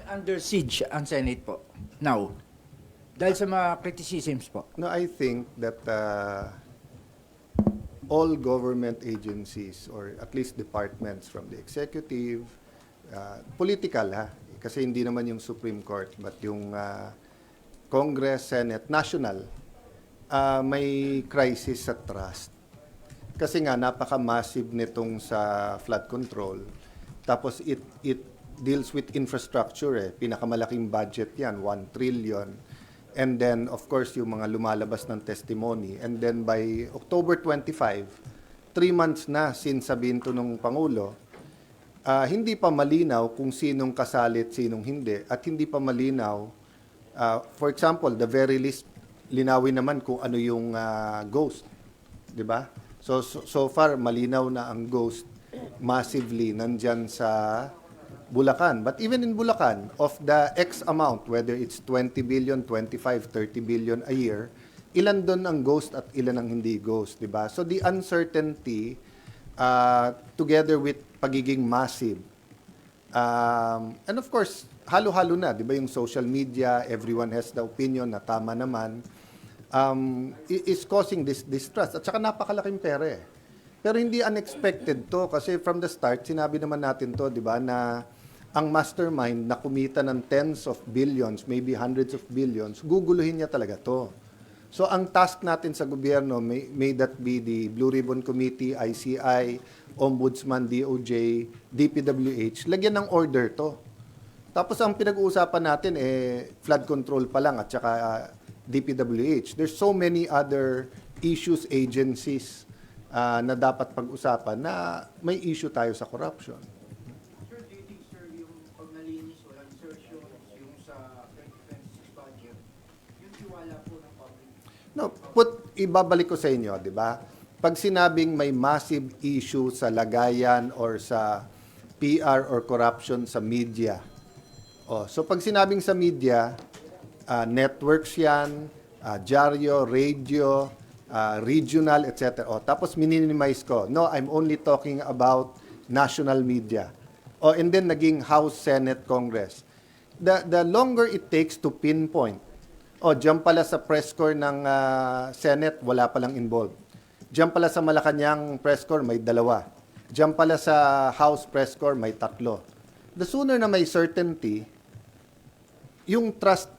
under siege ang Senate po now? Dahil sa mga criticisms po. No, I think that all government agencies or at least departments from the executive, political ha, kasi hindi naman yung Supreme Court but yung Congress, Senate, national, may crisis sa trust. Kasi nga napaka-massive nitong sa flood control. Tapos it deals with infrastructure eh. Pinakamalaking budget yan, 1 trillion. And then, of course, yung mga lumalabas ng testimony. And then by October 25, 3 months na since sabihin to nung Pangulo, hindi pa malinaw kung sinong kasalit, sinong hindi. At hindi pa malinaw, for example, the very least, linawin naman kung ano yung ghost. Di ba? So far, malinaw na ang ghost massively nandyan sa Bulacan. But even in Bulacan, of the X amount, whether it's 20 billion, 25, 30 billion a year, ilan doon ang ghost at ilan ang hindi ghost, di ba? So the uncertainty, together with pagiging massive, and of course, halo-halo na, di ba yung social media, everyone has the opinion na tama naman, is causing this distrust. At saka napakalaking pera eh. Pero hindi unexpected to kasi from the start, sinabi naman natin to, di ba, na ang mastermind na kumita ng tens of billions, maybe hundreds of billions, guguluhin niya talaga to. So ang task natin sa gobyerno, may that be the Blue Ribbon Committee, ICI, Ombudsman, DOJ, DPWH, lagyan ng order to. Tapos ang pinag-uusapan natin flood control pa lang at saka DPWH. There's so many other issues, agencies na dapat pag-usapan na may issue tayo sa corruption. Sir, do you think, sir, yung pag nalinis o insertion yung sa defense budget, yung tiwala po ng public? No, ibabalik ko sa inyo, di ba? Pag sinabing may massive issue sa lagayan or sa PR or corruption sa media. So pag sinabing sa media, networks yan, dyaryo, radio, regional, etc. Tapos minimize ko. No, I'm only talking about national media. And then naging House, Senate, Congress. The longer it takes to pinpoint, diyan pala sa press corps ng Senate, wala palang involved. Diyan pala sa Malacanang press corps, may 2. Diyan pala sa House press corps, may 3. The sooner na may certainty, yung trust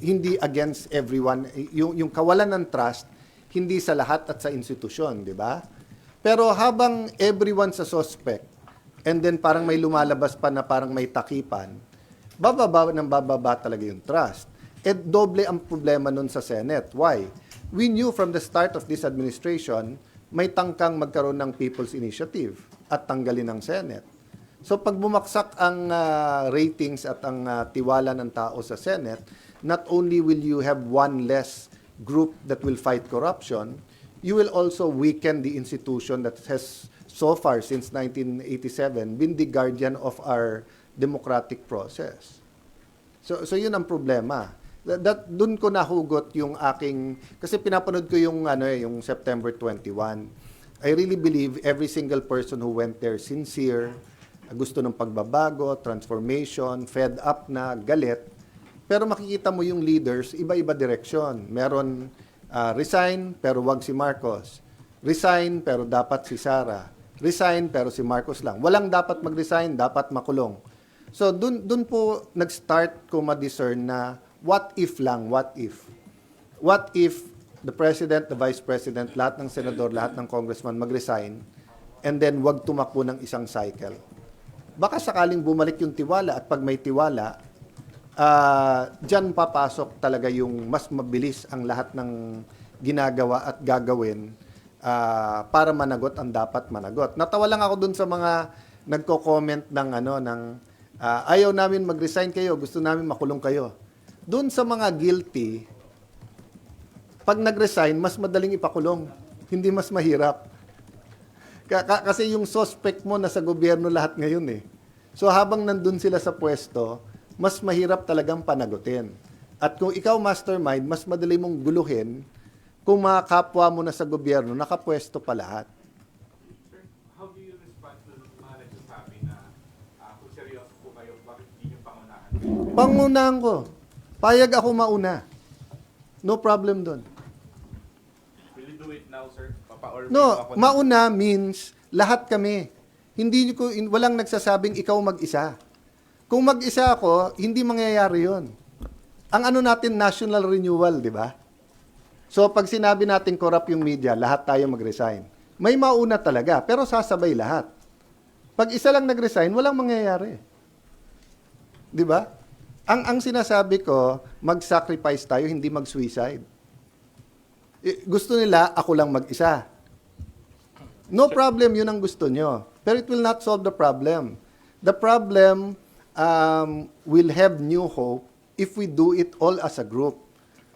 hindi against everyone, yung kawalan ng trust, hindi sa lahat at sa institusyon, di ba? Pero habang everyone sa suspect, and then parang may lumalabas pa na parang may takipan, bababa talaga yung trust. Doble ang problema nun sa Senate. Why? We knew from the start of this administration, may tangkang magkaroon ng People's Initiative at tanggalin ng Senate. So pag bumaksak ang ratings at ang tiwala ng tao sa Senate, not only will you have one less group that will fight corruption, you will also weaken the institution that has so far since 1987 been the guardian of our democratic process. So yun ang problema. Doon ko nahugot yung aking, kasi pinapanood ko yung yung September 21. I really believe every single person who went there sincere, gusto ng pagbabago, transformation, fed up na, galit. Pero makikita mo yung leaders, iba-iba direksyon. Meron resign, pero wag si Marcos. Resign, pero dapat si Sara. Resign, pero si Marcos lang. Walang dapat mag-resign, dapat makulong. So, dun po nag-start ko ma-discern na what if lang, what if? What if the President, the Vice President, lahat ng Senador, lahat ng Congressman mag-resign and then wag tumakbo ng isang cycle? Baka sakaling bumalik yung tiwala at pag may tiwala, dyan papasok talaga yung mas mabilis ang lahat ng ginagawa at gagawin para managot ang dapat managot. Natawa lang ako dun sa mga nagko-comment ng ayaw namin mag-resign kayo, gusto namin makulong kayo. Dun sa mga guilty, pag nag-resign, mas madaling ipakulong, hindi mas mahirap. Kasi yung suspect mo nasa gobyerno lahat ngayon eh. So habang nandun sila sa pwesto, mas mahirap talagang panagutin. At kung ikaw mastermind, mas madali mong guluhin kung mga kapwa mo na sa gobyerno, nakapwesto pa lahat. Sir, how do you respond to mga nagsasabi na kung seryoso po kayo, Pangunahan ko. Payag ako mauna. No problem doon. Will you do it now, sir? Papa-or No, mauna means lahat kami. Walang nagsasabing ikaw mag-isa. Kung mag-isa ako, hindi mangyayari yon. Ang ano natin, national renewal, di ba? So, pag sinabi natin corrupt yung media, lahat tayo mag-resign. May mauna talaga, pero sasabay lahat. Pag isa lang nag-resign, walang mangyayari. Di ba? Ang sinasabi ko, mag-sacrifice tayo, hindi mag-suicide. Gusto nila, ako lang mag-isa. No problem, yun ang gusto nyo. Pero it will not solve the problem. The problem will have new hope if we do it all as a group.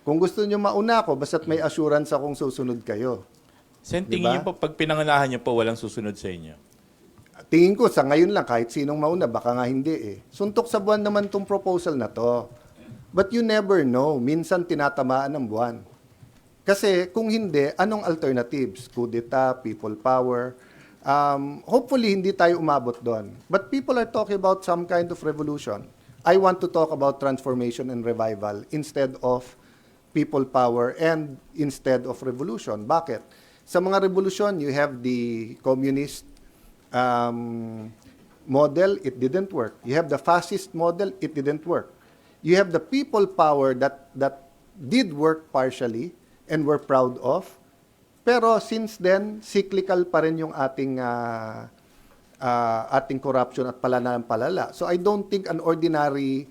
Kung gusto nyo mauna ako, basta't may assurance akong susunod kayo. Sen, Diba? tingin niyo po, pag pinangunahan niyo po, walang susunod sa inyo? Tingin ko, sa ngayon lang, kahit sinong mauna, baka nga hindi eh. Suntok sa buwan naman tong proposal na to. But you never know. Minsan tinatamaan ng buwan. Kasi kung hindi, anong alternatives? Coup d'etat, people power. Hopefully, hindi tayo umabot doon. But people are talking about some kind of revolution. I want to talk about transformation and revival instead of people power and instead of revolution. Bakit? Sa mga revolution, you have the communist model, it didn't work. You have the fascist model, it didn't work. You have the people power that did work partially and we're proud of. Pero since then, cyclical pa rin yung ating corruption at palala ng palala. So I don't think an ordinary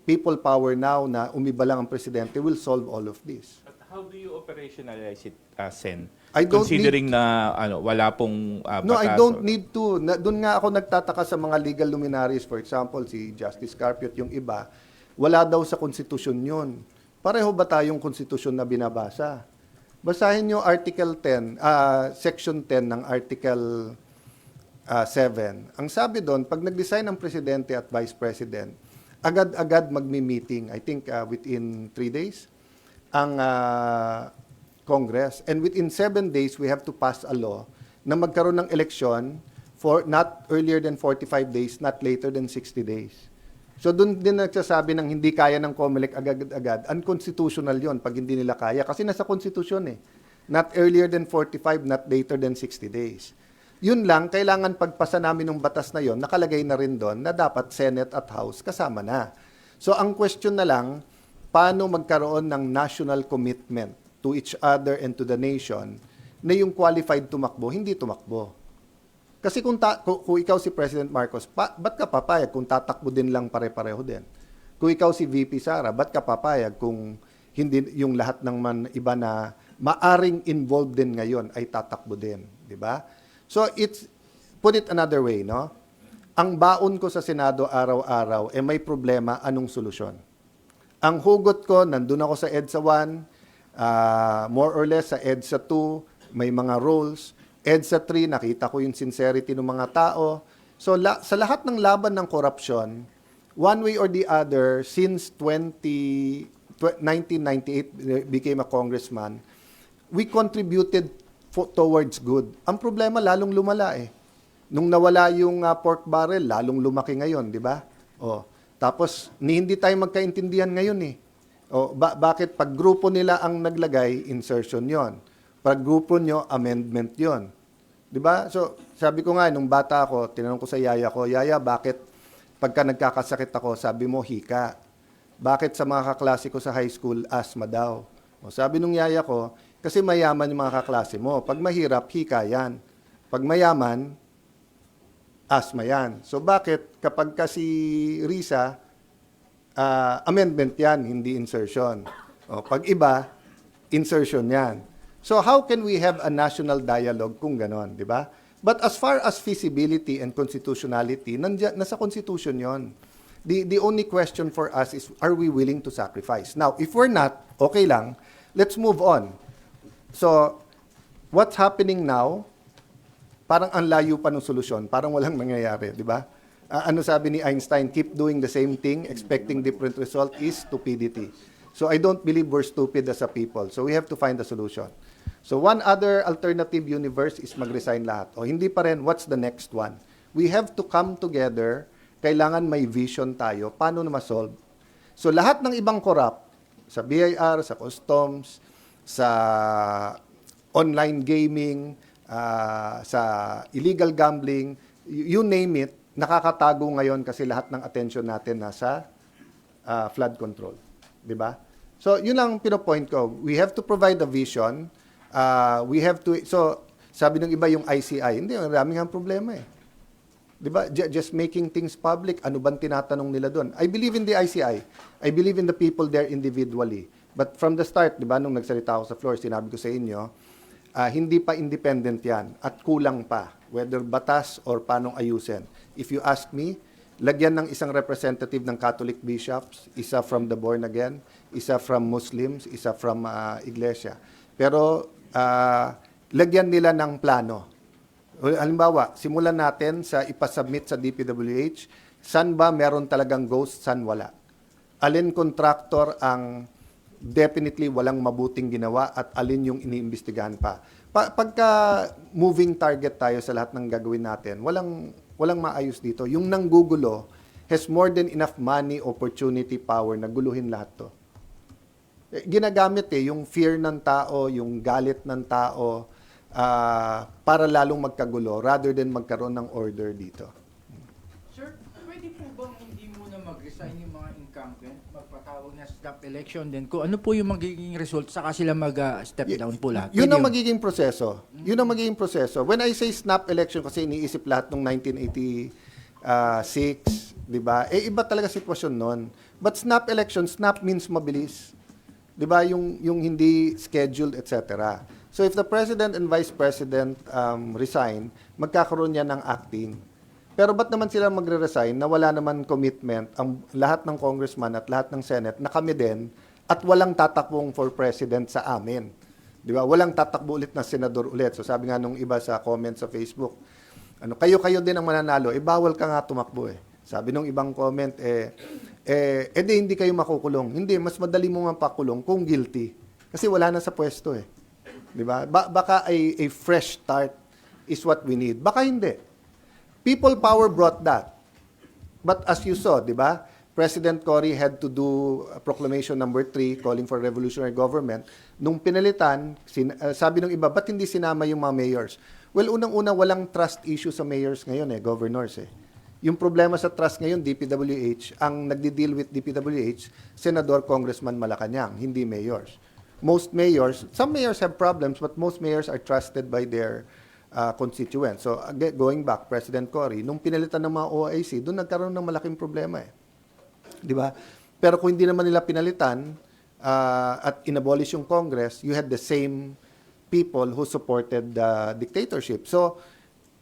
people power now na umiba lang ang presidente will solve all of this. But how do you operationalize it, Sen? I don't Considering na wala pong No, I batas don't or- need to. Doon nga ako nagtataka sa mga legal luminaries. For example, si Justice Carpio at yung iba, wala daw sa konstitusyon yun. Pareho ba tayong konstitusyon na binabasa? Basahin nyo Article 10, Section 10 ng Article 7. Ang sabi doon, pag nag-design ng Presidente at Vice President, agad-agad magmi-meeting, I think within 3 days, ang Congress. And within 7 days, we have to pass a law na magkaroon ng eleksyon for not earlier than 45 days, not later than 60 days. So doon din nagsasabi ng hindi kaya ng COMELEC agad-agad. Unconstitutional yon pag hindi nila kaya. Kasi nasa konstitusyon eh. Not earlier than 45, not later than 60 days. Yun lang, kailangan pagpasa namin ng batas na yon, nakalagay na rin doon na dapat Senate at House kasama na. So ang question na lang, paano magkaroon ng national commitment to each other and to the nation na yung qualified tumakbo, hindi tumakbo. Kasi kung ikaw si President Marcos, ba't ka papayag kung tatakbo din lang pare-pareho din? Kung ikaw si VP Sara, ba't ka papayag kung hindi yung lahat ng iba na maaring involved din ngayon ay tatakbo din, di ba? So put it another way, no? Ang baon ko sa Senado araw-araw may problema, anong solusyon? Ang hugot ko, nandun ako sa EDSA 1, more or less sa EDSA 2, may mga roles. EDSA 3, nakita ko yung sincerity ng mga tao. So sa lahat ng laban ng korupsyon, one way or the other, since 1998, became a congressman, we contributed towards good. Ang problema, lalong lumala eh. Nung nawala yung pork barrel, lalong lumaki ngayon, di ba? Tapos, hindi tayo magkaintindihan ngayon eh. Bakit pag grupo nila ang naglagay, insertion yon. Pag grupo nyo, amendment yon. Di ba? So, sabi ko nga, nung bata ako, tinanong ko sa yaya ko, Yaya, bakit pagka nagkakasakit ako, sabi mo, hika? Bakit sa mga kaklase ko sa high school, asthma daw? Sabi nung yaya ko, kasi mayaman yung mga kaklase mo. Pag mahirap, hika yan. Pag mayaman, asthma yan. So bakit kapag kasi Risa, amendment yan, hindi insertion. Pag iba, insertion yan. So how can we have a national dialogue kung ganon, di ba? But as far as feasibility and constitutionality, nasa constitution yon. The only question for us is, are we willing to sacrifice? Now, if we're not, okay lang, let's move on. So, what's happening now, parang ang layo pa ng solusyon, parang walang mangyayari, di ba? Ano sabi ni Einstein, keep doing the same thing, expecting different result is stupidity. So I don't believe we're stupid as a people. So we have to find a solution. So one other alternative universe is mag-resign lahat. O hindi pa rin, what's the next one? We have to come together kailangan may vision tayo paano na ma-solve. So lahat ng ibang corrupt, sa BIR, sa customs, sa online gaming, sa illegal gambling, you name it, nakakatago ngayon kasi lahat ng attention natin nasa flood control. Di ba? So, yun lang pinopoint ko. We have to provide a vision. We have to, so, sabi ng iba yung ICI, hindi, maraming ang problema eh. Di ba? Just making things public, ano bang tinatanong nila doon? I believe in the ICI. I believe in the people there individually. But from the start, di ba, nung nagsalita ako sa floor, sinabi ko sa inyo, hindi pa independent yan at kulang pa, whether batas or paano ayusin. If you ask me, lagyan ng isang representative ng Catholic bishops, isa from the born again, isa from Muslims, isa from Iglesia. Pero lagyan nila ng plano. Halimbawa, simulan natin sa ipasubmit sa DPWH, saan ba meron talagang ghost, saan wala. Alin contractor ang definitely walang mabuting ginawa at alin yung iniimbestigahan pa. Pagka moving target tayo sa lahat ng gagawin natin, walang maayos dito. Yung nanggugulo has more than enough money, opportunity, power na guluhin lahat to. Ginagamit yung fear ng tao, yung galit ng tao para lalong magkagulo rather than magkaroon ng order dito. Sir, pwede po bang hindi muna mag-resign yung mga incumbent, magpatawag na snap election, then kung ano po yung magiging result, saka sila mag-step down po lahat? Yun ang magiging proseso. Yun ang magiging proseso. When I say snap election, kasi iniisip lahat ng 1986, di ba? Iba talaga sitwasyon nun. But snap election, snap means mabilis. Di ba? Yung hindi scheduled, etc. So if the President and Vice President resign, magkakaroon yan ng acting. Pero ba't naman sila magre-resign na wala naman commitment ang lahat ng congressman at lahat ng Senate na kami din at walang tatakbong for president sa amin. Di ba? Walang tatakbo ulit na senador ulit. So sabi nga nung iba sa comment sa Facebook, kayo din ang mananalo, bawal ka nga tumakbo eh. Sabi nung ibang comment, di hindi kayo makukulong. Hindi, mas madali mo nga pakulong kung guilty. Kasi wala na sa pwesto eh. Di ba? Baka a fresh start is what we need. Baka hindi. People power brought that. But as you saw, di ba? President Cory had to do proclamation number 3 calling for revolutionary government. Nung pinalitan, sabi ng iba, ba't hindi sinama yung mga mayors? Well, unang-una, walang trust issue sa mayors ngayon governors Yung problema sa trust ngayon, DPWH, ang nagdi-deal with DPWH, Senador, Congressman Malacanang, hindi mayors. Most mayors, some mayors have problems, but most mayors are trusted by their constituents. So, going back, President Cory, nung pinalitan ng mga OIC, doon nagkaroon ng malaking problema Di ba? Pero kung hindi naman nila pinalitan at inabolish yung Congress, you had the same people who supported the dictatorship. So,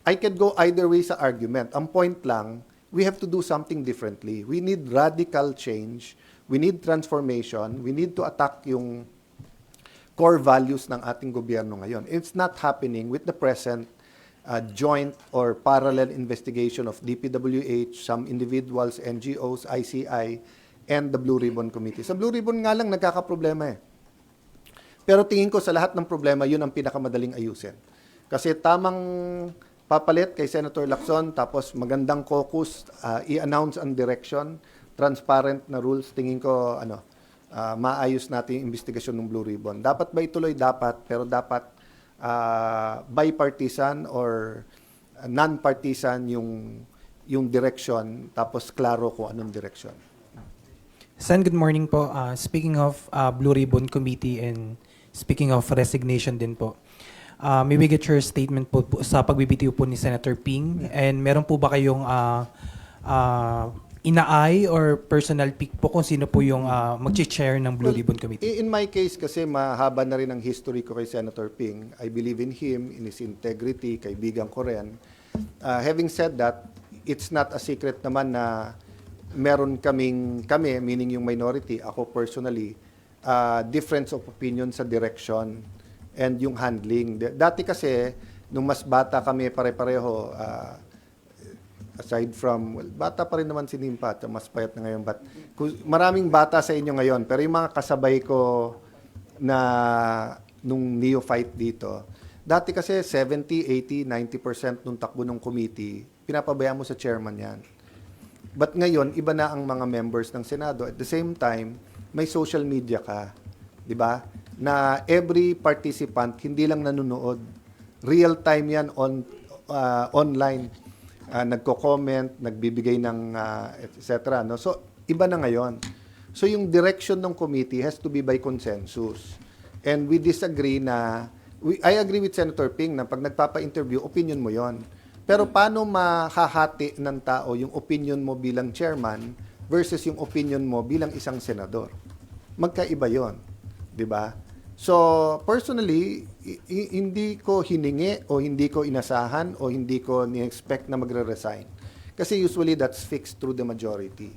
I could go either way sa argument. Ang point lang, we have to do something differently. We need radical change. We need transformation. We need to attack yung core values ng ating gobyerno ngayon. It's not happening with the present joint or parallel investigation of DPWH, some individuals, NGOs, ICI, and the Blue Ribbon Committee. Sa Blue Ribbon nga lang nagkakaproblema Pero tingin ko sa lahat ng problema, yun ang pinakamadaling ayusin. Kasi tamang papalit kay Senator Lacson, tapos magandang caucus, i-announce ang direction, transparent na rules, tingin ko maayos natin yung investigasyon ng Blue Ribbon. Dapat ba ituloy? Dapat. Pero dapat bipartisan or non-partisan yung direction, tapos klaro kung anong direction. Sen, good morning po. Speaking of Blue Ribbon Committee and speaking of resignation din po, may we get your statement po sa pagbibitiw po ni Senator Ping? And meron po ba kayong inaay or personal pick po kung sino po yung mag-chair ng Blue Ribbon Committee? In my case kasi mahaba na rin ang history ko kay Senator Ping. I believe in him, in his integrity, kaibigan ko rin. Having said that, it's not a secret naman na meron kami, meaning yung minority, ako personally, difference of opinion sa direction and yung handling. Dati kasi, nung mas bata kami pare-pareho, aside from, bata pa rin naman si Nimpa, mas payat na ngayon. But maraming bata sa inyo ngayon, pero yung mga kasabay ko na nung neophyte dito, dati kasi 70, 80, 90% nung takbo ng committee, pinapabayaan mo sa chairman yan. But ngayon, iba na ang mga members ng Senado. At the same time, may social media ka. Di ba? Na every participant, hindi lang nanonood. Real time yan online. Nagko-comment, nagbibigay ng etc. No? So, iba na ngayon. So, yung direction ng committee has to be by consensus. And we disagree na, I agree with Senator Ping na pag nagpapa-interview, opinion mo yon. Pero paano mahahati ng tao yung opinion mo bilang chairman versus yung opinion mo bilang isang senador? Magkaiba yon, di ba? So, personally, hindi ko hiningi o hindi ko inasahan o hindi ko ni-expect na magre-resign. Kasi usually that's fixed through the majority.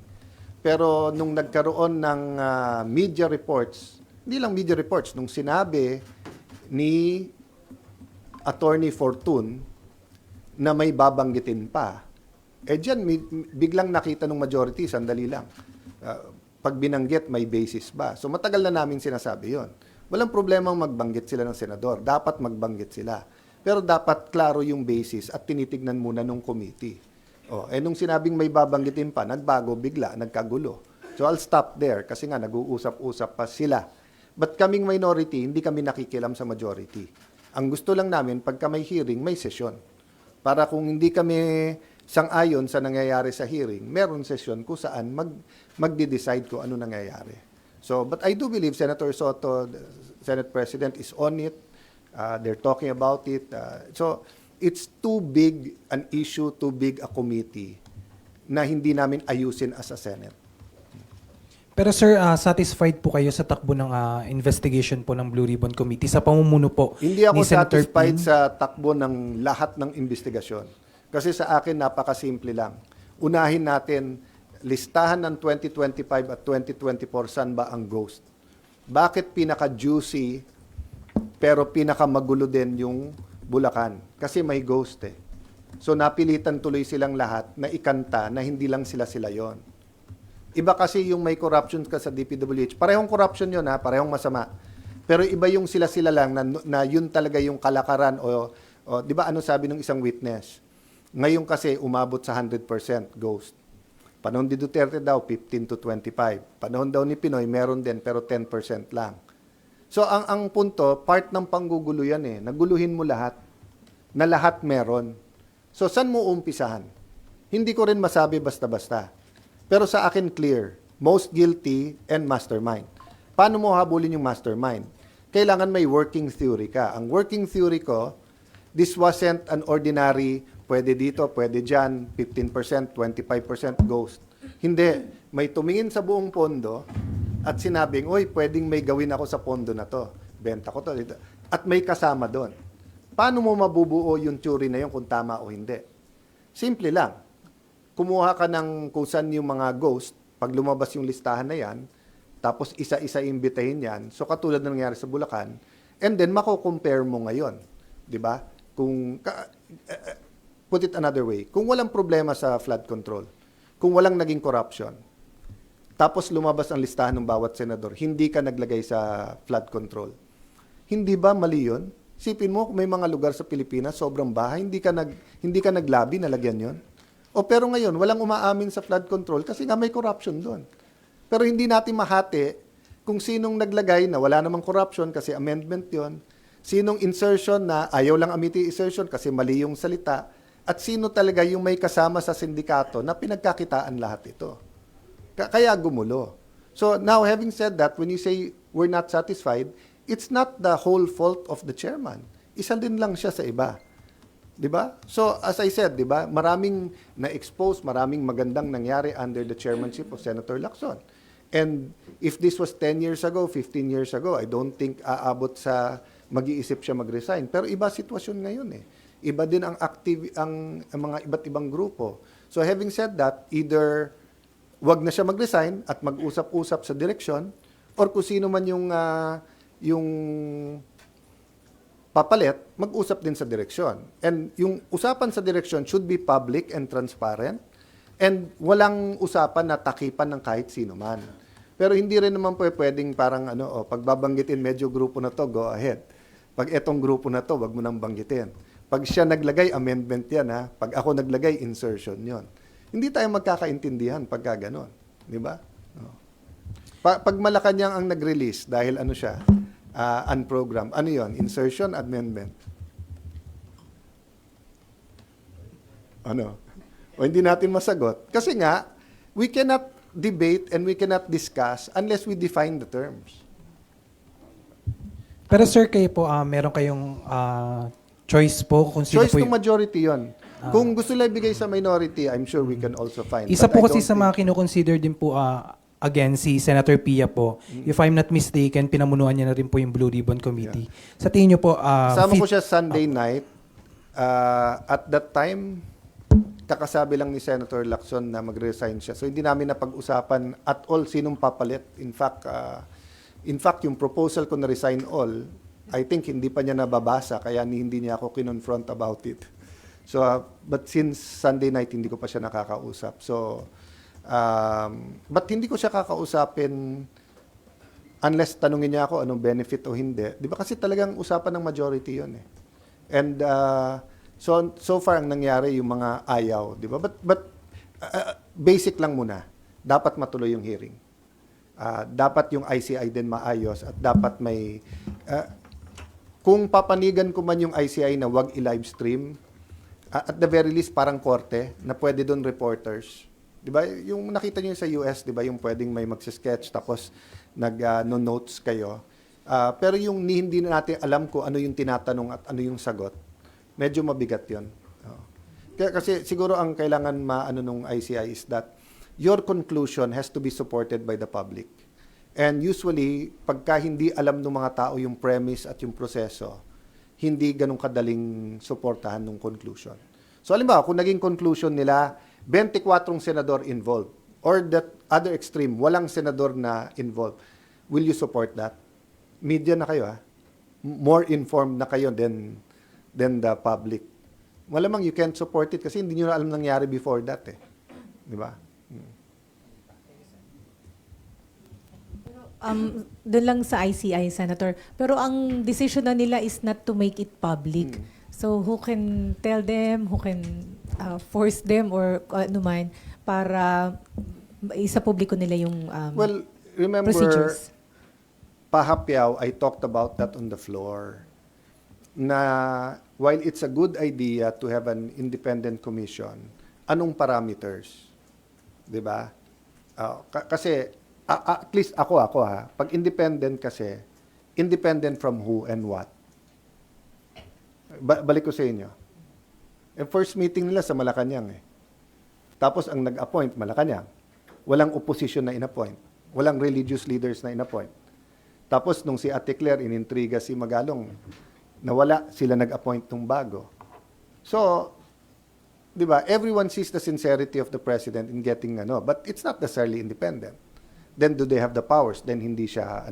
Pero nung nagkaroon ng media reports, hindi lang media reports, nung sinabi ni Attorney Fortune na may babanggitin pa, dyan biglang nakita ng majority, sandali lang. Pag binanggit, may basis ba? So matagal na namin sinasabi yon. Walang problemang magbanggit sila ng senador. Dapat magbanggit sila. Pero dapat klaro yung basis at tinitignan muna ng committee. Nung sinabing may babanggitin pa, nagbago bigla, nagkagulo. So I'll stop there kasi nga nag-uusap-usap pa sila. But kaming minority, hindi kami nakikilam sa majority. Ang gusto lang namin, pagka may hearing, may session. Para kung hindi kami sang-ayon sa nangyayari sa hearing, meron session kung saan magde-decide kung ano nangyayari. So, but I do believe Senator Soto, the Senate President, is on it. They're talking about it. So, it's too big an issue, too big a committee na hindi namin ayusin as a Senate. Pero sir, satisfied po kayo sa takbo ng investigation po ng Blue Ribbon Committee sa pamumuno po Hindi ako ni Senator satisfied Ping? sa takbo ng lahat ng investigasyon. Kasi sa akin, napakasimple lang. Unahin natin, listahan ng 2025 at 2024, saan ba ang ghost? Bakit pinaka-juicy pero pinaka-magulo din yung Bulacan? Kasi may ghost eh. So napilitan tuloy silang lahat na ikanta na hindi lang sila yon. Iba kasi yung may corruption ka sa DPWH. Parehong corruption yun ha, parehong masama. Pero iba yung sila lang na yun talaga yung kalakaran o di ba ano sabi ng isang witness? Ngayon kasi umabot sa 100% ghost. Panahon ni Duterte daw 15 to 25. Panahon daw ni Pinoy meron din pero 10% lang. So ang punto, part ng panggugulo yan eh. Naguluhin mo lahat. Na lahat meron. So saan mo umpisahan? Hindi ko rin masabi basta-basta. Pero sa akin clear, most guilty and mastermind. Paano mo habulin yung mastermind? Kailangan may working theory ka. Ang working theory ko, this wasn't an ordinary, pwede dito, pwede dyan, 15%, 25% ghost. Hindi. May tumingin sa buong pondo at sinabing, uy, pwedeng may gawin ako sa pondo na to. Benta ko to. Dito. At may kasama doon. Paano mo mabubuo yung theory na yun kung tama o hindi? Simple lang. Kumuha ka ng kung saan yung mga ghost, pag lumabas yung listahan na yan, tapos isa-isa imbitahin yan, so katulad na nangyari sa Bulacan, and then mako-compare mo ngayon. Di ba? Put it another way, kung walang problema sa flood control, kung walang naging corruption, tapos lumabas ang listahan ng bawat senador, hindi ka naglagay sa flood control. Hindi ba mali yun? Sipin mo, may mga lugar sa Pilipinas, sobrang bahay, hindi ka naglabi na lagyan yun. Pero ngayon, walang umaamin sa flood control kasi nga may corruption doon. Pero hindi natin mahati kung sinong naglagay na wala namang corruption kasi amendment yon, sinong insertion na ayaw lang amiti insertion kasi mali yung salita, at sino talaga yung may kasama sa sindikato na pinagkakitaan lahat ito. Kaya gumulo. So now, having said that, when you say we're not satisfied, it's not the whole fault of the chairman. Isa din lang siya sa iba. 'Di ba? So as I said, 'di ba, maraming na-expose, maraming magandang nangyari under the chairmanship of Senator Lacson. And if this was 10 years ago, 15 years ago, I don't think aabot sa mag-iisip siya mag-resign. Pero iba sitwasyon ngayon eh. Iba din ang mga iba't ibang grupo. So having said that, either wag na siya mag-resign at mag-usap-usap sa direksyon, or kung sino man yung papalit, mag-usap din sa direksyon. And yung usapan sa direksyon should be public and transparent, and walang usapan na takipan ng kahit sino man. Pero hindi rin naman pwedeng parang pagbabanggitin medyo grupo na to, go ahead. Pag etong grupo na to, wag mo nang banggitin. Pag siya naglagay, amendment yan ha. Pag ako naglagay, insertion yon. Hindi tayo magkakaintindihan pagka ganon. Di ba? No. Pag Malacanang ang nag-release dahil ano siya, unprogrammed, ano yon? Insertion, amendment. Ano? O hindi natin masagot. Kasi nga, we cannot debate and we cannot discuss unless we define the terms. Pero sir, kayo po, meron kayong choice po kung sino Choice po ng majority yon. Kung gusto lang ibigay sa minority, I'm sure we can also find. Isa But po I kasi don't sa think- mga kinoconsider din po, again, si Senator Pia po, if I'm not mistaken, pinamunuan niya na rin po yung Blue Ribbon Committee. Sa tingin niyo po, Sama ko siya Sunday night. At that time, kakasabi lang ni Senator Lacson na magre-resign siya. So hindi namin napag-usapan at all sinong papalit. In fact, yung proposal ko na resign all, I think hindi pa niya nababasa kaya hindi niya ako kinonfront about it. So, but since Sunday night, hindi ko pa siya nakakausap. So, but hindi ko siya kakausapin unless tanungin niya ako anong benefit o hindi. Di ba kasi talagang usapan ng majority yun eh. And so far ang nangyari yung mga ayaw, di ba? But basic lang muna. Dapat matuloy yung hearing. Dapat yung ICI din maayos at dapat may kung papanigan ko man yung ICI na wag i-live stream, at the very least parang korte na pwede doon reporters. 'Di ba? Yung nakita niyo sa US, 'di ba, yung pwedeng may magse-sketch tapos no notes kayo. Pero yung hindi na natin alam ko ano yung tinatanong at ano yung sagot, medyo mabigat 'yon. Kasi siguro ang kailangan maano nung ICI is that your conclusion has to be supported by the public. And usually, pagka hindi alam ng mga tao yung premise at yung proseso, hindi ganun kadaling suportahan ng conclusion. So, halimbawa, kung naging conclusion nila, 24 senador involved, or that other extreme, walang senador na involved, will you support that? Media na kayo, ha? More informed na kayo than the public. Malamang you can't support it kasi hindi nyo na alam nangyari before that, eh. Di ba? Doon lang sa ICI, Senator. Pero ang decision na nila is not to make it public. So who can tell them, who can force them or ano man para isa publiko nila yung Well, remember, procedures? Pahapyaw, I talked about that on the floor. Na while it's a good idea to have an independent commission, anong parameters? 'Di ba? Kasi at least ako ha, pag independent kasi, independent from who and what? Balik ko sa inyo. Yung first meeting nila sa Malacanang eh. Tapos ang nag-appoint, Malacanang. Walang opposition na in-appoint. Walang religious leaders na in-appoint. Tapos nung si Ate Claire inintriga si Magalong, nawala, sila nag-appoint ng bago. So, di ba, everyone sees the sincerity of the president in getting but it's not necessarily independent. Then do they have the powers? Then hindi siya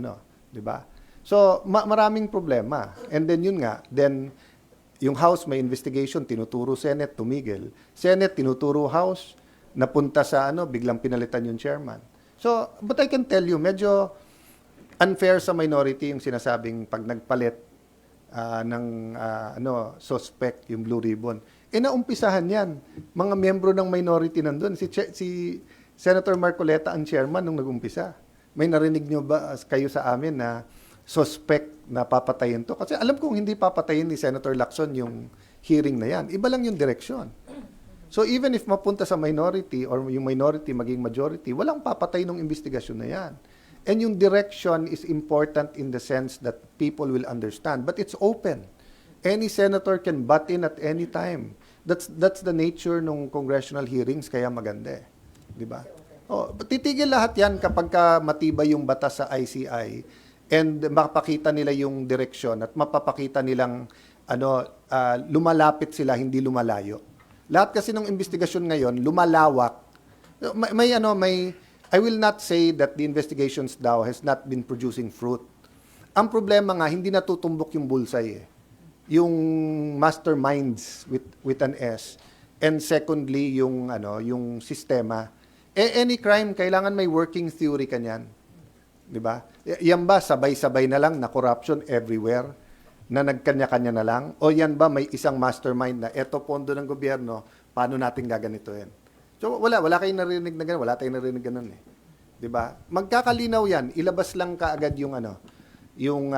di ba? So maraming problema. And then yun nga, then yung House may investigation, tinuturo Senate, tumigil. Senate tinuturo House, napunta sa biglang pinalitan yung chairman. So, but I can tell you, medyo unfair sa minority yung sinasabing pag nagpalit ng suspect yung Blue Ribbon. Naumpisahan yan. Mga miyembro ng minority nandun. Si Senator Marcoleta ang chairman nung nag-umpisa. May narinig nyo ba kayo sa amin na suspect na papatayin to? Kasi alam kong hindi papatayin ni Senator Lacson yung hearing na yan. Iba lang yung direksyon. So even if mapunta sa minority or yung minority maging majority, walang papatay ng investigasyon na yan. And yung direction is important in the sense that people will understand. But it's open. Any senator can butt in at any time. That's the nature ng congressional hearings, kaya maganda eh. Di ba? Titigil lahat yan kapag matibay yung batas sa ICI and mapakita nila yung direksyon at mapapakita nilang lumalapit sila, hindi lumalayo. Lahat kasi ng investigasyon ngayon, lumalawak. I will not say that the investigations daw has not been producing fruit. Ang problema nga, hindi natutumbok yung bullseye eh. Yung masterminds with an S. And secondly, yung sistema. Any crime, kailangan may working theory kanyan. Di ba? Yan ba, sabay-sabay na lang na corruption everywhere? Na nagkanya-kanya na lang? O yan ba, may isang mastermind na eto pondo ng gobyerno, paano natin gaganituhin? So wala kayong narinig na ganun, wala tayong narinig ganun eh. 'Di ba? Magkakalinaw 'yan, ilabas lang kaagad yung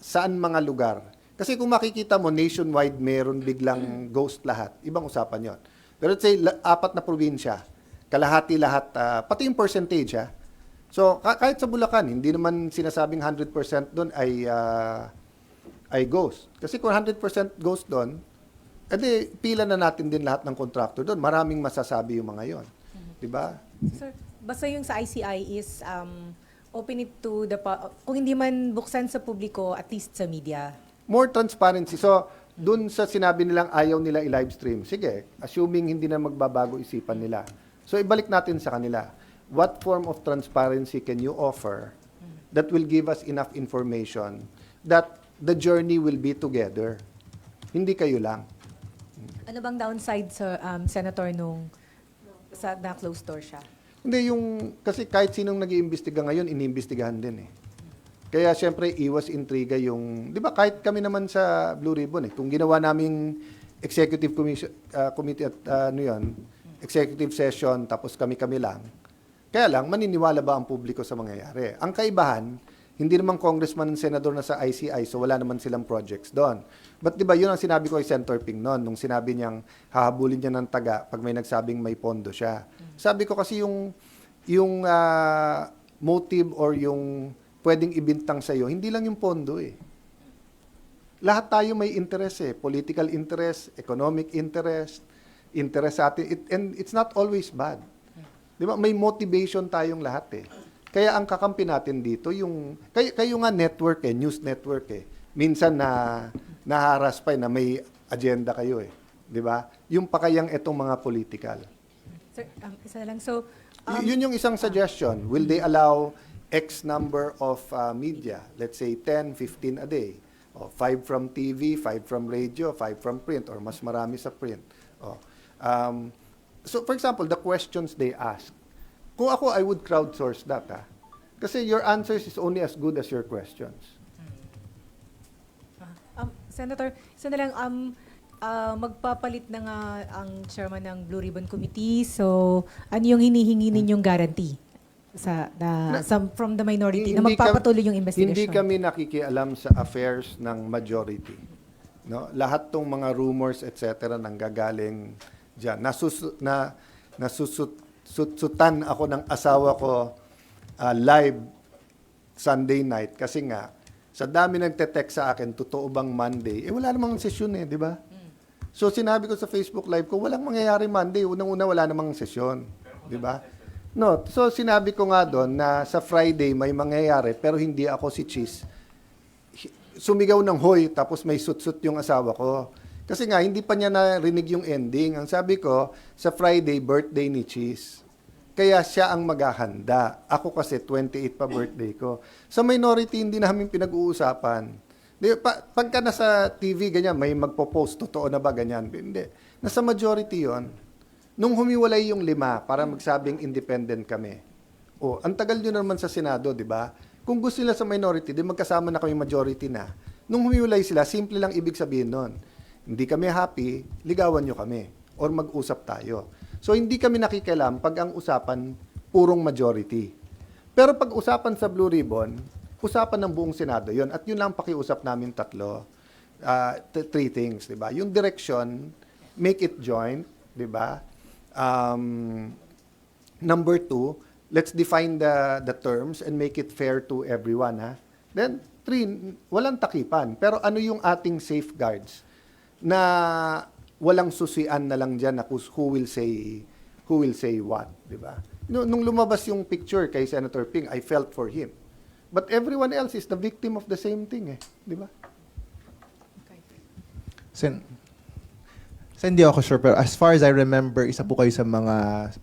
saan mga lugar. Kasi kung makikita mo nationwide meron biglang ghost lahat, ibang usapan 'yon. Pero let's say 4 na probinsya, kalahati lahat, pati yung percentage ha. So kahit sa Bulacan, hindi naman sinasabing 100% doon ay ghost. Kasi kung 100% ghost doon, edi pila na natin din lahat ng contractor doon. Maraming masasabi yung mga 'yon. 'Di ba? Sir, basta yung sa ICI is open it to kung hindi man buksan sa publiko, at least sa media. More transparency. So, dun sa sinabi nilang ayaw nila i-live stream, sige, assuming hindi na magbabago isipan nila. So, ibalik natin sa kanila. What form of transparency can you offer that will give us enough information that the journey will be together? Hindi kayo lang. Ano bang downside sa Senator nung sa na-closed door siya? Hindi, kasi kahit sinong nag-iimbestiga ngayon, iniimbestigahan din eh. Kaya siyempre, iwas intriga yung, di ba kahit kami naman sa Blue Ribbon kung ginawa naming executive committee at executive session, tapos kami-kami lang, kaya lang, maniniwala ba ang publiko sa mangyayari? Ang kaibahan, hindi naman congressman ng senador na sa ICI, so wala naman silang projects doon. But di ba, yun ang sinabi ko kay Senator Ping noon, nung sinabi niyang hahabulin niya ng taga pag may nagsabing may pondo siya. Sabi ko kasi yung motive or yung pwedeng ibintang sa iyo, hindi lang yung pondo eh. Lahat tayo may interest eh, political interest, economic interest, interest sa atin, and it's not always bad. Di ba? May motivation tayong lahat eh. Kaya ang kakampi natin dito, kayo nga network news network minsan naharas pa na may agenda kayo eh. Di ba? Yung pakayang etong mga political. Sir, isa na lang. So, Yun yung isang suggestion. Will they allow X number of media? Let's say 10, 15 a day. O 5 from TV, 5 from radio, 5 from print, or mas marami sa print. So, for example, the questions they ask. Kung ako, I would crowdsource that. Kasi your answers is only as good as your questions. Senator, isa na lang, magpapalit na nga ang chairman ng Blue Ribbon Committee. So, ano yung hinihingi ninyong guarantee from the minority na Hindi magpapatuloy yung investigation? Hindi kami nakikialam sa affairs ng majority. No? Lahat tong mga rumors, etc. nanggagaling dyan. Nasusutsutan ako ng asawa ko live Sunday night kasi nga sa dami nagte-text sa akin, totoo bang Monday? Wala namang sesyon di ba? So sinabi ko sa Facebook live ko, walang mangyayari Monday. Unang-una wala namang sesyon, di ba? No, so sinabi ko nga doon na sa Friday may mangyayari pero hindi ako si Cheese. Sumigaw ng hoy tapos may sutsut yung asawa ko. Kasi nga, hindi pa niya narinig yung ending. Ang sabi ko, sa Friday, birthday ni Cheese. Kaya siya ang maghahanda. Ako kasi, 28 pa birthday ko. Sa minority, hindi namin pinag-uusapan. Pagka nasa TV, ganyan, may magpo-post, totoo na ba, ganyan? Hindi. Nasa majority yon. Nung humiwalay yung 5, para magsabing independent kami. Ang tagal nyo naman sa Senado, di ba? Kung gusto nila sa minority, di magkasama na kami majority na. Nung humiwalay sila, simple lang ibig sabihin nun. Hindi kami happy, ligawan nyo kami. Or mag-usap tayo. So, hindi kami nakikialam pag ang usapan, purong majority. Pero pag usapan sa Blue Ribbon, usapan ng buong Senado yon. At yun lang pakiusap namin 3 things, di ba? Yung direction, make it joint, di ba? Number 2, let's define the terms and make it fair to everyone. Then, 3, walang takipan. Pero ano yung ating safeguards? Na walang susian na lang dyan na who will say what, di ba? Nung lumabas yung picture kay Senator Ping, I felt for him. But everyone else is the victim of the same thing, di ba? Hindi ako sure, pero as far as I remember, isa po kayo sa mga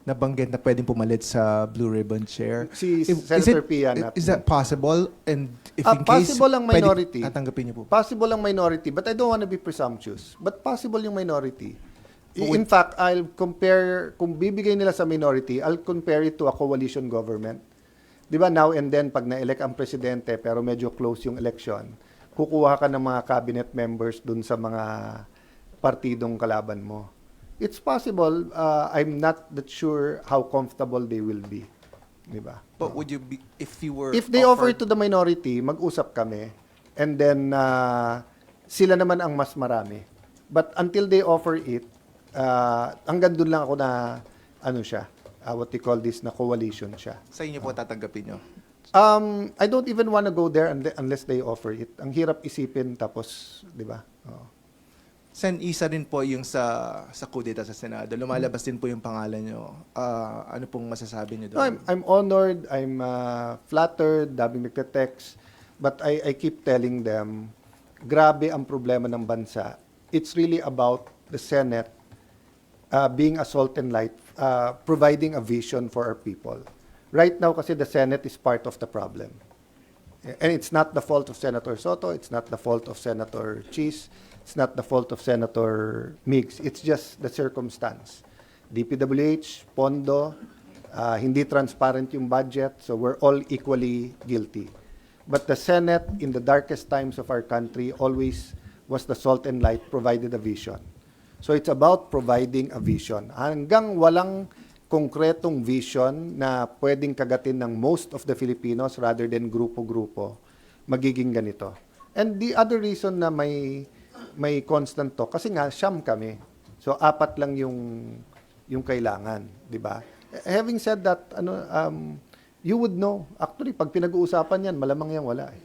nabanggit na pwedeng pumalit sa Blue Ribbon Chair. Si Senator Pia. Is that possible? And if in case, possible ang minority. Tatanggapin niyo po. Possible ang minority, but I don't want to be presumptuous. But possible yung minority. In fact, I'll compare, kung bibigay nila sa minority, I'll compare it to a coalition government. Di ba, now and then, pag na-elect ang presidente, pero medyo close yung election, kukuha ka ng mga cabinet members dun sa mga partidong kalaban mo. it's possible. I'm not that sure how comfortable they will be. Di ba? But would you be, if you were If they offer it to the minority, mag-usap kami. And then, sila naman ang mas marami. But until they offer it, hanggang dun lang ako na, ano siya, what they call this, na coalition siya. sa inyo po tatanggapin nyo? I don't even want to go there unless they offer it. Ang hirap isipin, tapos, di ba? Oo. Sen, isa rin po yung sa kudeta sa Senado. Lumalabas din po yung pangalan nyo. Ano pong masasabi nyo No, doon? I'm honored, I'm flattered, daming nagte-text, but I keep telling them, grabe ang problema ng bansa. It's really about the Senate being a salt and light, providing a vision for our people. Right now, kasi the Senate is part of the problem. And it's not the fault of Senator Soto, it's not the fault of Senator Cheese, it's not the fault of Senator Migs. It's just the circumstance. DPWH, Pondo, hindi transparent yung budget, so we're all equally guilty. But the Senate, in the darkest times of our country, always was the salt and light, provided a vision. So it's about providing a vision. Hanggang walang konkretong vision na pwedeng kagatin ng most of the Filipinos rather than grupo-grupo, magiging ganito. And the other reason na may constant talk, kasi nga, siyam kami. So, 4 lang yung kailangan, di ba? Having said that, you would know. Actually, pag pinag-uusapan yan, malamang yan wala eh.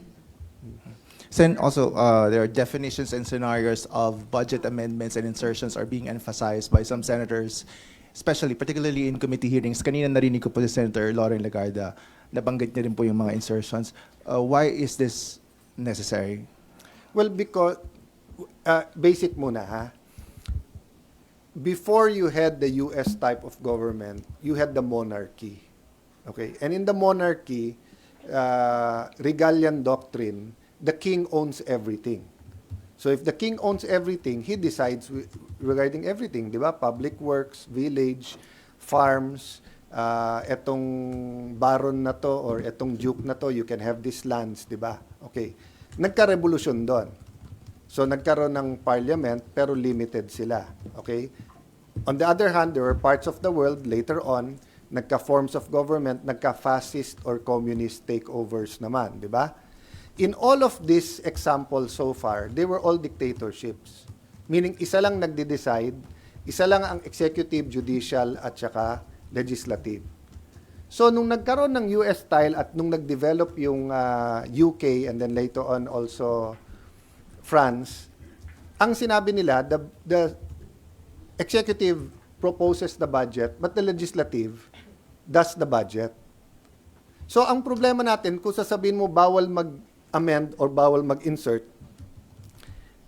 Sen, also, there are definitions and scenarios of budget amendments and insertions are being emphasized by some senators, especially, particularly in committee hearings. Kanina narinig ko po si Senator Lauren Legarda, nabanggit niya rin po yung mga insertions. Why is this necessary? Well, because, basic muna ha. Before you had the US type of government, you had the monarchy. Okay? And in the monarchy, Regalian doctrine, the king owns everything. So if the king owns everything, he decides regarding everything, di ba? Public works, village, farms, etong baron na to or etong duke na to, you can have these lands, di ba? Okay. Nagka-revolusyon doon. So nagkaroon ng parliament pero limited sila. Okay? On the other hand, there were parts of the world later on, nagka-forms of government, nagka-fascist or communist takeovers naman, di ba? In all of these examples so far, they were all dictatorships. Meaning, isa lang nagde-decide, isa lang ang executive, judicial, at saka legislative. So, nung nagkaroon ng US style at nung nag-develop yung UK and then later on also France, ang sinabi nila, the executive proposes the budget, but the legislative does the budget. So, ang problema natin, kung sasabihin mo bawal mag-amend or bawal mag-insert,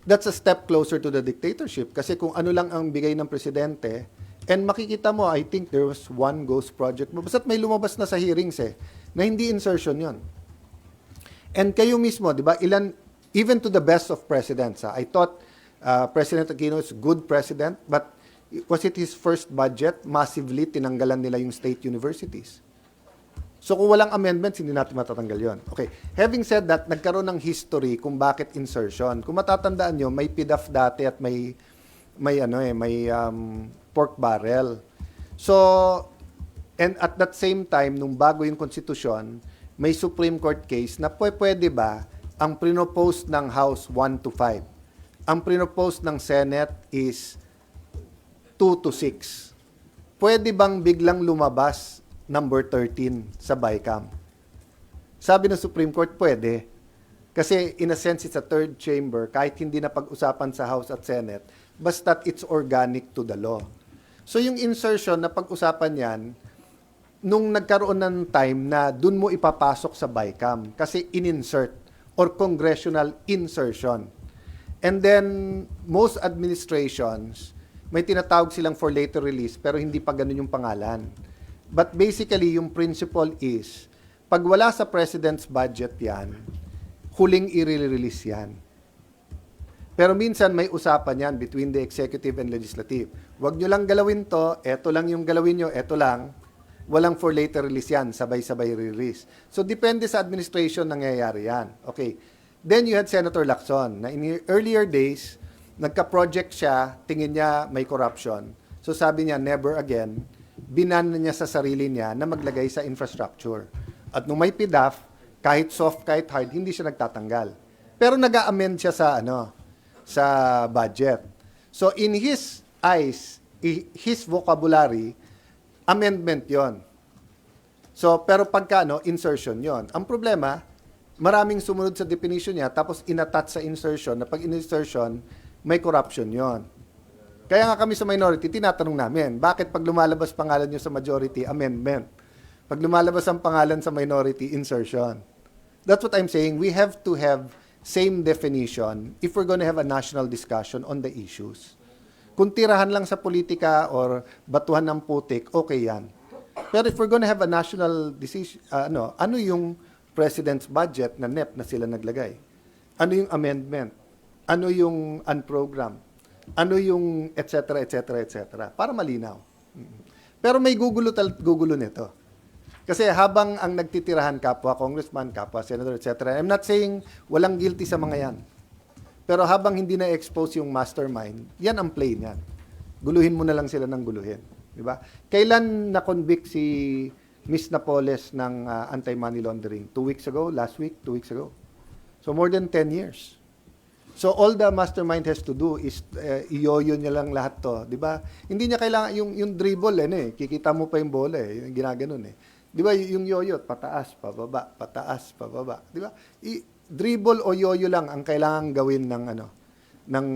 that's a step closer to the dictatorship. Kasi kung ano lang ang bigay ng presidente, and makikita mo, I think there was one ghost project. Basta't may lumabas na sa hearings na hindi insertion yon. And kayo mismo, di ba, even to the best of presidents, I thought President Aquino is a good president, but was it his first budget? Massively tinanggalan nila yung state universities. So kung walang amendments, hindi natin matatanggal yon. Okay. Having said that, nagkaroon ng history kung bakit insertion. Kung matatandaan nyo, may PDAF dati at may pork barrel. So, and at that same time, nung bago yung konstitusyon, may Supreme Court case na pwede ba ang pinopose ng House 1 to 5. Ang pinopose ng Senate is 2 to 6. Pwede bang biglang lumabas number 13 sa BICAM? Sabi ng Supreme Court, pwede. Kasi in a sense, it's a third chamber, kahit hindi na pag-usapan sa House at Senate, basta't it's organic to the law. So yung insertion na pag-usapan yan, nung nagkaroon ng time na dun mo ipapasok sa BICAM, kasi in-insert or congressional insertion. And then, most administrations, may tinatawag silang for later release, pero hindi pa ganun yung pangalan. But basically, yung principle is, pag wala sa president's budget yan, huling i-release yan. Pero minsan may usapan yan between the executive and legislative. Huwag nyo lang galawin to, eto lang yung galawin nyo, eto lang. Walang for later release yan, sabay-sabay release. So depende sa administration nangyayari yan. Okay. Then you had Senator Lacson, na in earlier days, nagka-project siya, tingin niya may corruption. So sabi niya, never again. Binan na niya sa sarili niya na maglagay sa infrastructure. At nung may PDAF, kahit soft, kahit hard, hindi siya nagtatanggal. Pero nag-amend siya sa budget. So in his eyes, his vocabulary, amendment yon. So, pero pagka, insertion yon. Ang problema, maraming sumunod sa definition niya, tapos inattach sa insertion, na pag in-insertion, may corruption yon. Kaya nga kami sa minority, tinatanong namin, bakit pag lumalabas pangalan nyo sa majority, amendment? Pag lumalabas ang pangalan sa minority, insertion. That's what I'm saying. We have to have same definition if we're going to have a national discussion on the issues. Kung tirahan lang sa politika or batuhan ng putik, okay yan. Pero if we're going to have a national decision, ano yung president's budget na NEP na sila naglagay? Ano yung amendment? Ano yung unprogram? Ano yung et cetera, et cetera, et cetera? Para malinaw. Pero may gugulo nito. Kasi habang ang nagtitirahan kapwa, congressman, kapwa, senator, et cetera, I'm not saying walang guilty sa mga yan. Pero habang hindi na-expose yung mastermind, yan ang play niyan. Guluhin mo na lang sila ng guluhin. Di ba? Kailan na-convict si Miss Napoles ng anti-money laundering? 2 weeks ago? Last week? 2 weeks ago? So more than 10 years. So all the mastermind has to do is iyoyo niya lang lahat to, 'di ba? Hindi niya kailangan yung dribble kikita mo pa yung bola yung ginaganon 'Di ba yung yoyo pataas, pababa, 'di ba? Dribble o yoyo lang ang kailangan gawin ng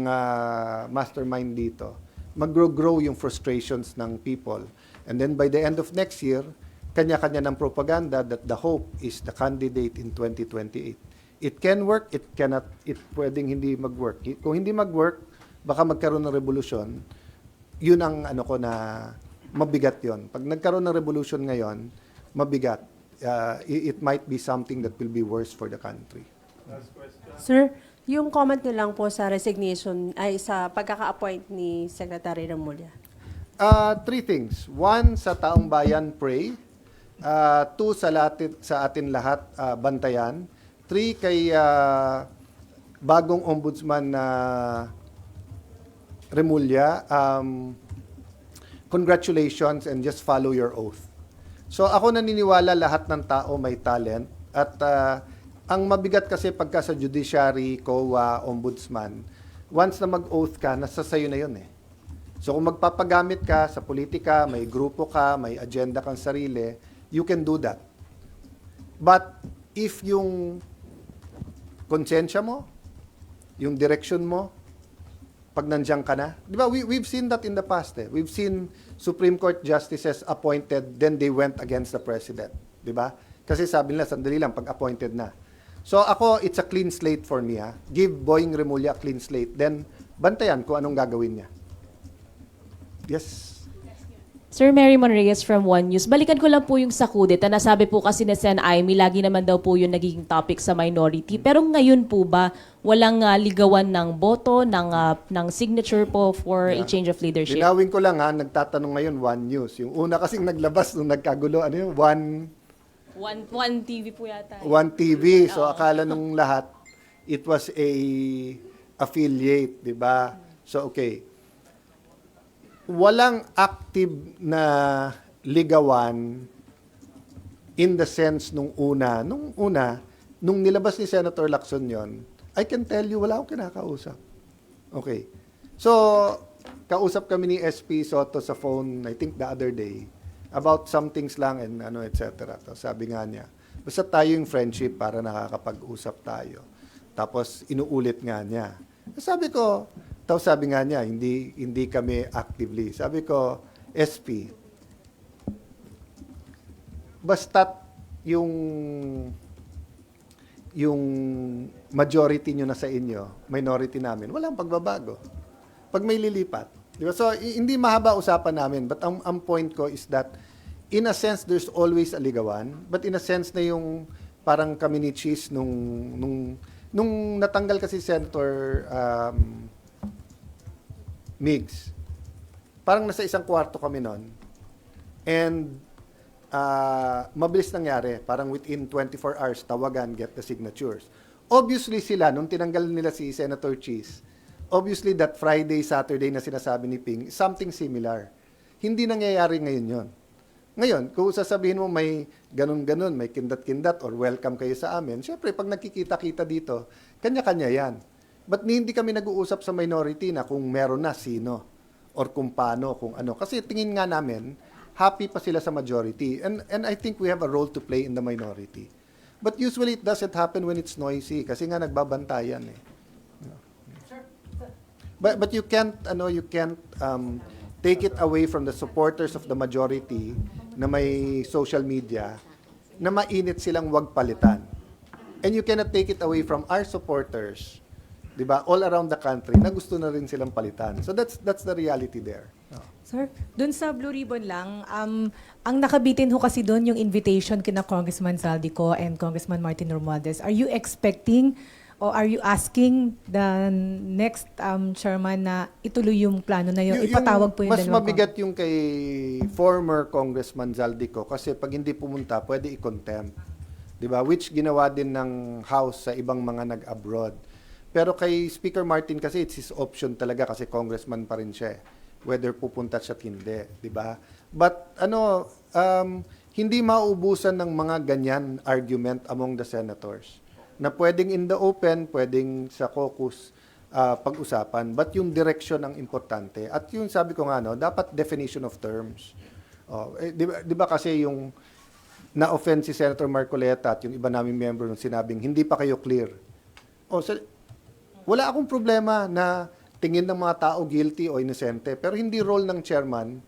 mastermind dito. Mag-grow yung frustrations ng people. And then by the end of next year, kanya-kanya ng propaganda that the hope is the candidate in 2028. It can work, it cannot, it pwedeng hindi mag-work. Kung hindi mag-work, baka magkaroon ng revolusyon. Yun ang na mabigat yon. Pag nagkaroon ng revolution ngayon, mabigat. It might be something that will be worse for the country. Sir, yung comment niyo lang po sa resignation ay sa pagkaka-appoint ni Secretary Remulla. 3 things. 1, sa taong bayan, pray. 2, sa atin lahat, bantayan. 3, kay bagong ombudsman na Remulla, congratulations and just follow your oath. So ako naniniwala lahat ng tao may talent at ang mabigat kasi pagka sa judiciary, COA, ombudsman, once na mag-oath ka, nasa sayo na yun So kung magpapagamit ka sa politika, may grupo ka, may agenda kang sarili, you can do that. But if yung konsensya mo, yung direction mo, pag nandiyan ka na. Di ba, we've seen that in the past. We've seen Supreme Court justices appointed, then they went against the president. Di ba? Kasi sabi nila, sandali lang, pag appointed na. So ako, it's a clean slate for me. Give Boying Remulla a clean slate, then bantayan kung anong gagawin niya. Yes. Sir Mary Monreyes from One News. Balikan ko lang po yung sa kudeta. Nasabi po kasi ni Sen. Aimee, lagi naman daw po yung nagiging topic sa minority. Pero ngayon po ba, walang ligawan ng boto, ng signature po for a change of leadership? Linawin ko lang nagtatanong ngayon One News. Yung una kasing naglabas nung nagkagulo, One TV po yata. One TV. So akala nung lahat, it was a affiliate, di ba? So okay. Walang active na ligawan in the sense nung nilabas ni Senator Lacson yon, I can tell you, wala akong kinakausap. Okay. So, kausap kami ni SP Soto sa phone, I think the other day, about some things lang and et cetera. Sabi nga niya, basta tayo yung friendship para nakakapag-usap tayo. Tapos, inuulit nga niya. Sabi ko, sabi nga niya, hindi kami actively. Sabi ko, SP, basta't yung majority nyo na sa inyo, minority namin, walang pagbabago. Pag may lilipat. Di ba? So, hindi mahaba usapan namin. But ang point ko is that, in a sense, there's always a ligawan. But in a sense na yung parang kami ni Cheese nung natanggal kasi Senator Migs, parang nasa isang kwarto kami nun. And mabilis nangyari. Parang within 24 hours, tawagan, get the signatures. Obviously sila, nung tinanggal nila si Senator Cheese, obviously that Friday, Saturday na sinasabi ni Ping, something similar. Hindi nangyayari ngayon yon. Ngayon, kung sasabihin mo may ganun-ganun, may kindat-kindat or welcome kayo sa amin, syempre pag nakikita-kita dito, kanya-kanya yan. But hindi kami nag-uusap sa minority na kung meron na sino or kung paano, kung ano. Kasi tingin nga namin, happy pa sila sa majority. And I think we have a role to play in the minority. But usually it doesn't happen when it's noisy kasi nga nagbabantayan eh. But you can't take it away from the supporters of the majority na may social media na mainit silang wag palitan. And you cannot take it away from our supporters, 'di ba, all around the country na gusto na rin silang palitan. So that's the reality there. Sir, dun sa Blue Ribbon lang, ang nakabitin ho kasi doon yung invitation kina Congressman Zaldico and Congressman Martin Romualdez. Are you expecting or are you asking the next chairman na ituloy yung plano na yun? Ipatawag po yung mas dalawang mabigat yung kay former Congressman Zaldico kasi pag hindi pumunta, pwede i-contempt. 'Di ba? Which ginawa din ng House sa ibang mga nag-abroad. Pero kay Speaker Martin kasi it's his option talaga kasi congressman pa rin siya. Whether pupunta siya at hindi, 'di ba? But hindi mauubusan ng mga ganyan argument among the senators na pwedeng in the open, pwedeng sa caucus pag-usapan, but yung direction ang importante. At yung sabi ko nga, dapat definition of terms. Di ba kasi yung na-offend si Senator Marcoleta at yung iba naming member nung sinabing, hindi pa kayo clear. Wala akong problema na tingin ng mga tao guilty o inosente, pero hindi role ng chairman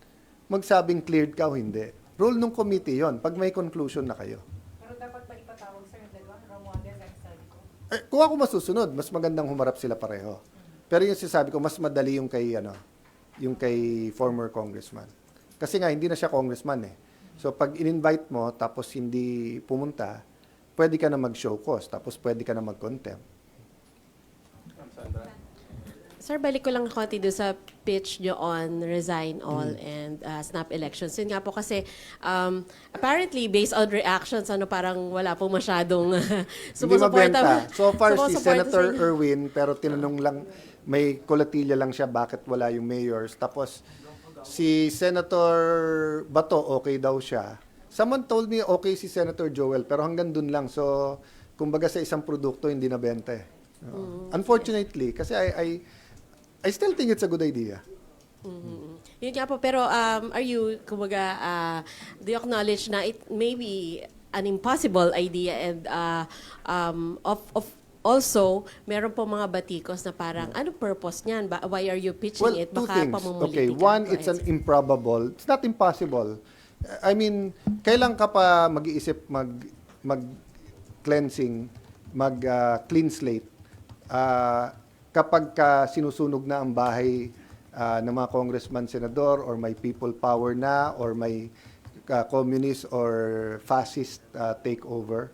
magsabing cleared ka o hindi. Role ng committee yon pag may conclusion na kayo. Pero dapat pa ipatawag, sir, dalawa, Romualdez and Zaldico. Kung ako masusunod, mas magandang humarap sila pareho. Pero yung sinasabi ko, mas madali yung kay former congressman. Kasi nga, hindi na siya congressman eh. So, pag in-invite mo, tapos hindi pumunta, pwede ka na mag-show cause, tapos pwede ka na mag-contempt. Sir, balik ko lang konti doon sa pitch nyo on resign all and snap elections. Yun nga po kasi apparently based on reactions, parang wala pong masyadong Hindi mabenta. So far, si sumusuporta Senator sa inyo. Erwin, pero tinanong lang, may kolatilya lang siya bakit wala yung mayors. Tapos, si Senator Bato, okay daw siya. Someone told me okay si Senator Joel, pero hanggang dun lang. So, kumbaga sa isang produkto, hindi nabenta eh. Unfortunately, kasi I still think it's a good idea. Yun nga po, pero are you, do you acknowledge na it may be an impossible idea and also, meron po mga batikos na parang, ano purpose niyan? Why are you pitching it? Two Baka things. pamumulitika. Okay, one, Go it's ahead, an sir. improbable. It's not impossible. I mean, kailan ka pa mag-iisip mag-cleansing, mag-clean slate? Kapag sinusunog na ang bahay ng mga congressman, senador, or may people power na, or may communist or fascist takeover.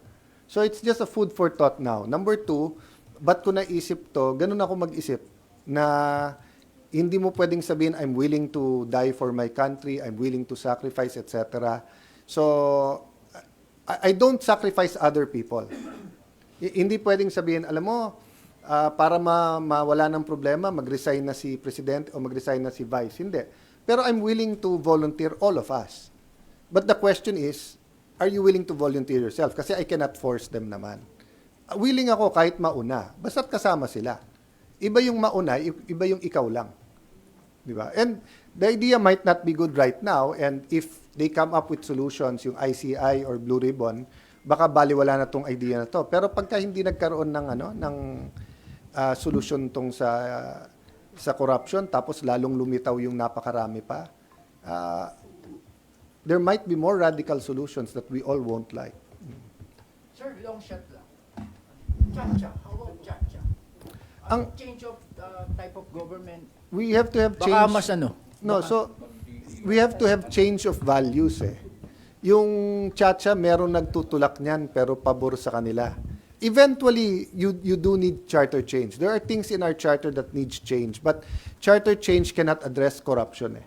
So it's just a food for thought now. Number two, ba't ko naisip to? Ganun ako mag-isip na hindi mo pwedeng sabihin, I'm willing to die for my country, I'm willing to sacrifice, etc. So, I don't sacrifice other people. Hindi pwedeng sabihin, alam mo, para mawala ng problema, mag-resign na si President o mag-resign na si Vice. Hindi. Pero I'm willing to volunteer all of us. But the question is, are you willing to volunteer yourself? Kasi I cannot force them naman. Willing ako kahit mauna. Basta't kasama sila. Iba yung mauna, iba yung ikaw lang. Di ba? And the idea might not be good right now, and if they come up with solutions, yung ICI or Blue Ribbon, baka baliwala na tong idea na to. Pero pagka hindi nagkaroon ng solusyon tong sa corruption, tapos lalong lumitaw yung napakarami pa, there might be more radical solutions that we all won't like. Sir, long shot lang. Cha-cha. How about cha-cha? Change of type of government. We have to have change. Baka mas No, so we have to have change of values eh. Yung chacha, meron nagtutulak niyan pero pabor sa kanila. Eventually, you do need charter change. There are things in our charter that needs change, but charter change cannot address corruption eh.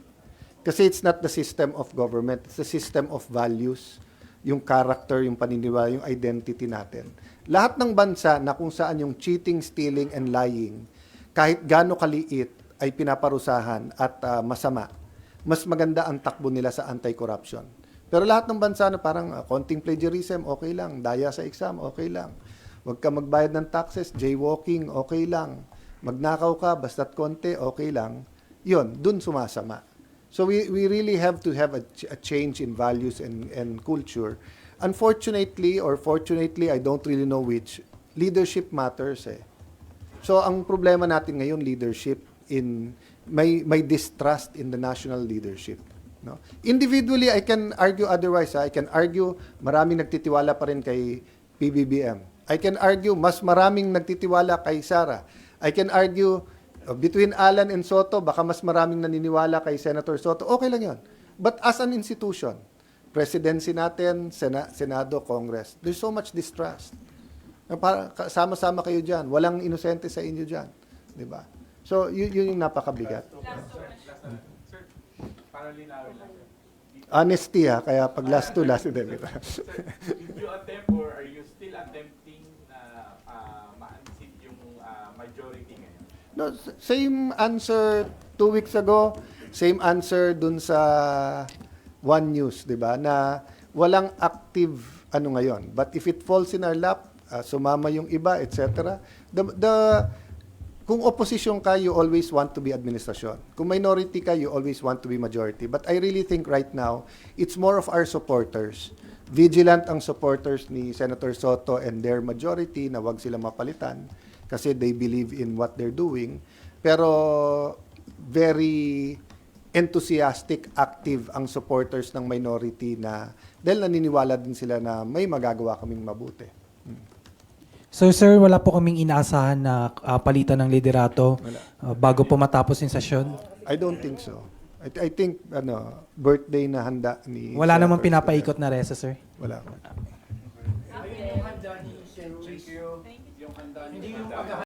Kasi it's not the system of government, it's the system of values, yung character, yung paniniwala, yung identity natin. Lahat ng bansa na kung saan yung cheating, stealing, and lying, kahit gaano kaliit, ay pinaparusahan at masama. mas maganda ang takbo nila sa anti-corruption. Pero lahat ng bansa na parang konting plagiarism, okay lang. Daya sa exam, okay lang. Huwag ka magbayad ng taxes, jaywalking, okay lang. Magnakaw ka, basta't konti, okay lang. Yun, dun sumasama. So we really have to have a change in values and culture. Unfortunately or fortunately, I don't really know which, leadership matters eh. So ang problema natin ngayon, leadership, may distrust in the national leadership. No? Individually, I can argue otherwise. I can argue maraming nagtitiwala pa rin kay PBBM. I can argue mas maraming nagtitiwala kay Sara. I can argue between Alan and Soto, baka mas maraming naniniwala kay Senator Soto. Okay lang yun. But as an institution, presidency natin, Senado, Congress, there's so much distrust. Sama-sama kayo dyan. Walang inosente sa inyo dyan. Di ba? So, yun yung napakabigat. Sir, para linawin lang. Honesty ha, kaya pag last to last. Di ba? Sir, did you attempt or are you still attempting na ma-unseat yung majority ngayon? No, same answer 2 weeks ago, same answer dun sa One News, di ba? Na walang active ano ngayon. But if it falls in our lap, sumama yung iba, etc. Kung opposition ka, you always want to be administrasyon. Kung minority ka, you always want to be majority. But I really think right now, it's more of our supporters. Vigilant ang supporters ni Senator Soto and their majority na wag sila mapalitan kasi they believe in what they're doing. Pero very enthusiastic, active ang supporters ng minority na dahil naniniwala din sila na may magagawa kaming mabuti. So sir, wala po kaming inaasahan na palitan ng liderato bago po matapos yung sesyon? I don't think so. I think birthday na handa ni Wala namang Senator pinapaikot na resa, sir? Wala. Ayun yung handa ni Senator. Hindi yung